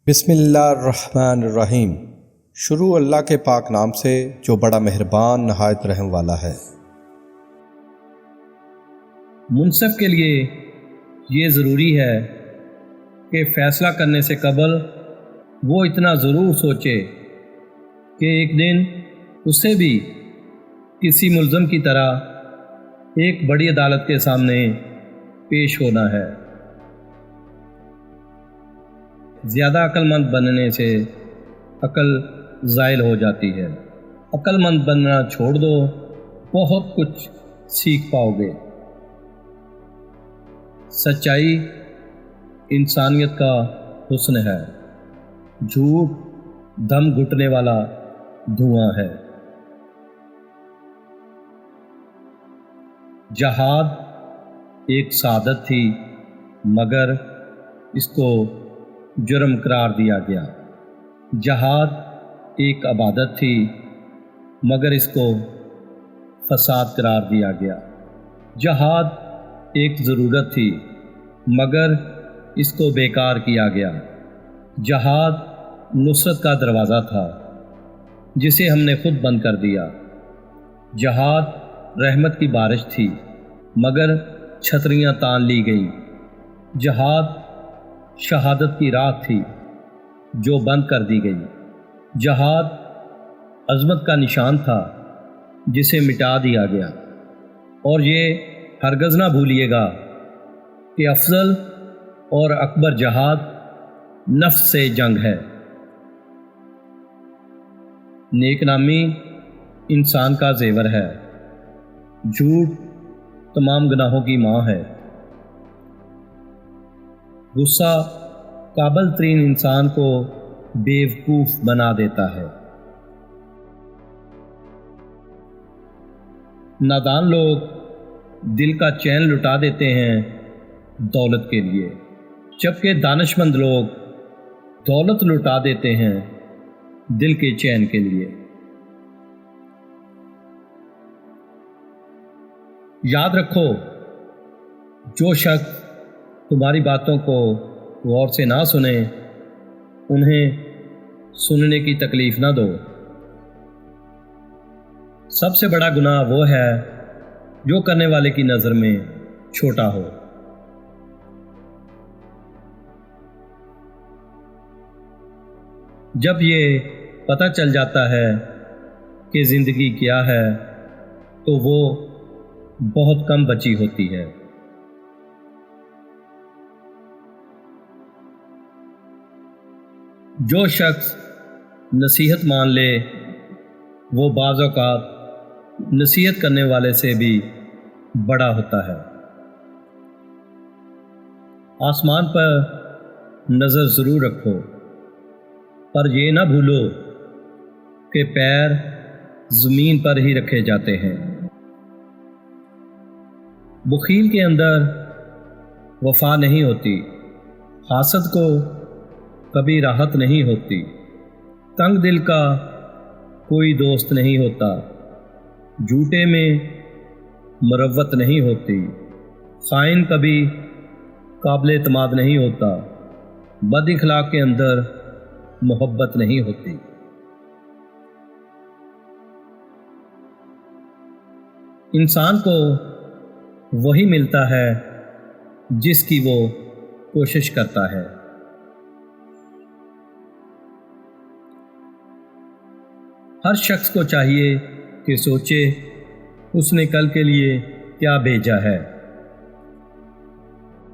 بسم اللہ الرحمن الرحیم۔ شروع اللہ کے پاک نام سے جو بڑا مہربان نہایت رحم والا ہے۔ منصف کے لیے یہ ضروری ہے کہ فیصلہ کرنے سے قبل وہ اتنا ضرور سوچے کہ ایک دن اسے بھی کسی ملزم کی طرح ایک بڑی عدالت کے سامنے پیش ہونا ہے۔ زیادہ عقل مند بننے سے عقل زائل ہو جاتی ہے۔ عقل مند بننا چھوڑ دو، بہت کچھ سیکھ پاؤ گے۔ سچائی انسانیت کا حسن ہے، جھوٹ دم گھٹنے والا دھواں ہے۔ جہاد ایک سعادت تھی مگر اس کو جرم قرار دیا گیا۔ جہاد ایک عبادت تھی مگر اس کو فساد قرار دیا گیا۔ جہاد ایک ضرورت تھی مگر اس کو بیکار کیا گیا۔ جہاد نصرت کا دروازہ تھا جسے ہم نے خود بند کر دیا۔ جہاد رحمت کی بارش تھی مگر چھتریاں تان لی گئیں۔ جہاد شہادت کی راہ تھی جو بند کر دی گئی۔ جہاد عظمت کا نشان تھا جسے مٹا دیا گیا۔ اور یہ ہرگز نہ بھولیے گا کہ افضل اور اکبر جہاد نفس سے جنگ ہے۔ نیک نامی انسان کا زیور ہے، جھوٹ تمام گناہوں کی ماں ہے۔ غصہ قابل ترین انسان کو بیوقوف بنا دیتا ہے۔ نادان لوگ دل کا چین لٹا دیتے ہیں دولت کے لیے، جبکہ دانش مند لوگ دولت لٹا دیتے ہیں دل کے چین کے لیے۔ یاد رکھو، جو شخص تمہاری باتوں کو غور سے نہ سنے، انہیں سننے کی تکلیف نہ دو۔ سب سے بڑا گناہ وہ ہے جو کرنے والے کی نظر میں چھوٹا ہو۔ جب یہ پتہ چل جاتا ہے کہ زندگی کیا ہے تو وہ بہت کم بچی ہوتی ہے۔ جو شخص نصیحت مان لے وہ بعض اوقات نصیحت کرنے والے سے بھی بڑا ہوتا ہے۔ آسمان پر نظر ضرور رکھو، پر یہ نہ بھولو کہ پیر زمین پر ہی رکھے جاتے ہیں۔ بخیل کے اندر وفا نہیں ہوتی، حاسد کو کبھی راحت نہیں ہوتی، تنگ دل کا کوئی دوست نہیں ہوتا، جھوٹے میں مروت نہیں ہوتی، خائن کبھی قابل اعتماد نہیں ہوتا، بد اخلاق کے اندر محبت نہیں ہوتی۔ انسان کو وہی ملتا ہے جس کی وہ کوشش کرتا ہے۔ ہر شخص کو چاہیے کہ سوچے اس نے کل کے لیے کیا بھیجا ہے۔